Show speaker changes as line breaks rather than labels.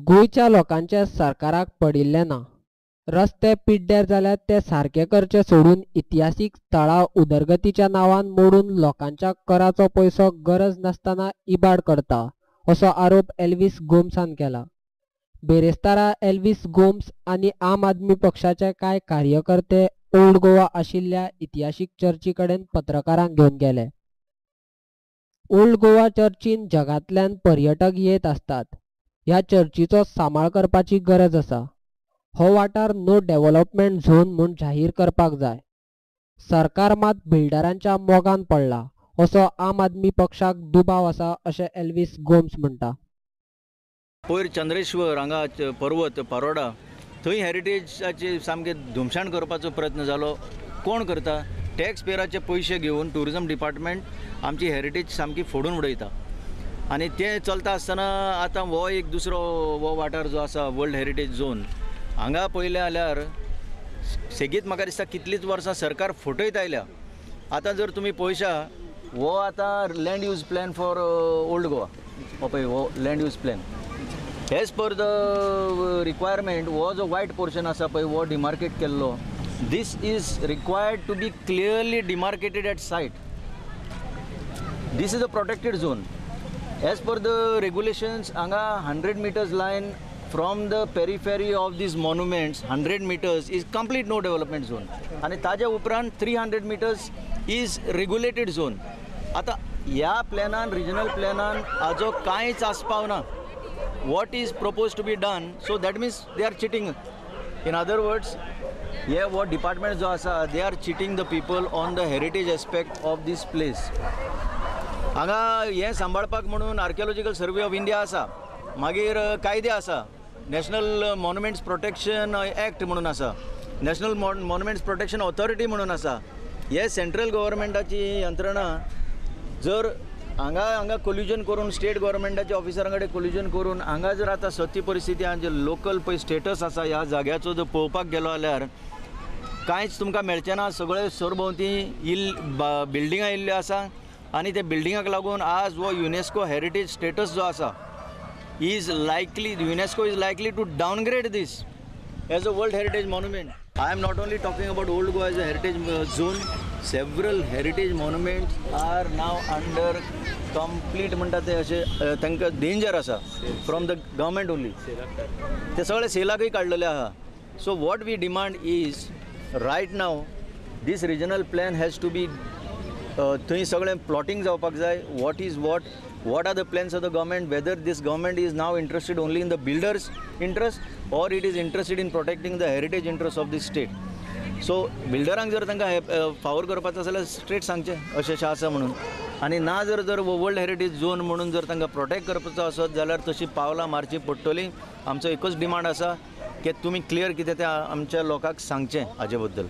गोंयच्या लोकांचे सरकाराक पडिल्ले ना. रस्ते पिड्ड्यार जाल्यात ते सारके करचे सोडून इतिहासीक स्थळां उदरगतीच्या नांवान मोडून लोकांच्या कराचो पयसो गरज नासतना इबाड करता असो आरोप एल्विस गोम्सान केला. बेरेस्तारा एल्विस गोम्स आनी आम आदमी पक्षाचे कांय कार्यकर्ते ओल्ड गोवा आशिल्ल्या इतिहासीक चर्ची कडेन पत्रकारांक घेवन गेले. ओल्ड गोवा चर्चीन जगांतल्यान पर्यटक येत असतात. ह्या चर्चीचो सांबाळ करपाची गरज आसा. हो वाठार नो डेव्हलपमेंट झोन म्हूण जाहीर करपाक जाय. सरकार मात बिल्डरांच्या मोगान पडला असो आम आदमी पक्षाक दुबाव आसा अशें एल्विस गोम्स म्हणटा.
पयर चंद्रेश्वर हांगा पर्वत पारोडा थंय हेरिटेजाची सामके धुमशाण करपाचो प्रयत्न जालो. कोण करता? टॅक्स पेयराचे पयशे घेवन टुरिजम डिपार्टमेंट आमची हेरिटेज सामकी फोडून उडयता. आनी तें चलता आसतना आतां हो एक दुसरो हो वाठार जो आसा वर्ल्ड हेरिटेज झोन हांगा पळयलें जाल्यार सेगीत म्हाका दिसता कितलींच वर्सां सरकार फटयत आयल्या. आतां जर तुमी पळयशा हो आतां land use plan for old Goa हो पळय हो land use plan as per the requirement हो जो वायट पोर्शन आसा पळय हो डिमार्केट केल्लो. This is required to be clearly demarcated at site. This is a protected zone as per the regulations. हांगा 100 meters line from the periphery of these monuments 100 meters is complete no development zone आणि ताज्या उपरांत 300 meters is regulated zone. आता ह्या प्लॅनान regional प्लॅनान हाजो कांयच आस्पाव ना. what is proposed to be done, so that means they are cheating. in other words हे वो डिपार्टमेंट जो आसा they are cheating the people on the heritage aspect of this place. हांगा हे सांबाळपाक म्हणून आर्किओलॉजिकल सर्वे ऑफ इंडिया आसा, मागीर कायदे आसा, नॅशनल मॉन्युमेंट्स प्रोटेक्शन एक्ट म्हणून आसा, नॅशनल मॉन्युमेंट्स प्रोटेक्शन ऑथॉरिटी म्हणून आसा. हे सेंट्रल गव्हर्मेंटाची यंत्रणा जर हांगा कोल्युजन करून स्टेट गव्हर्मेंटाच्या ऑफिसरां कडेन कोल्युजन करून हांगा जर आतां सत्य परिस्थिती जे लोकल पळय स्टेटस आसा ह्या जाग्याचो जर पळोवपाक गेलो जाल्यार कांयच तुमकां मेळचें ना. सगळे सरभोंवती बिल्डिंगां येयल्ल्यो आसा आनी त्या बिल्डिंगाक लागून आज हो युनेस्को हेरिटेज स्टेटस जो आसा is likely, UNESCO is likely to downgrade this as a World Heritage Monument. I am not only talking about Old Goa as a heritage zone. Several heritage monuments are now under complete म्हणटा ते अशे तांकां danger आसा from the government only. ते सगळे सेलाकय काडलेले आहा. So what we demand is right now this regional plan has to be थंय सगळें प्लॉटिंग जावपाक जाय. What is what are the plans of the government, whether this government is now interested only in the builders interest or it is interested in protecting the heritage interests of this state. So बिल्डरांक जर तांकां फावर करपाचो जाल्यार straight सांगचें अशें आसा म्हणून, आनी ना जर वर्ल्ड हेरिटेज झोन म्हणून जर तांकां प्रोटेक्ट करपाचो आसत जाल्यार तशी पावलां मारची पडटलीं. आमचो एकच डिमांड आसा की तुमी क्लियर कितें तें आमच्या लोकांक सांगचें हाजे बद्दल.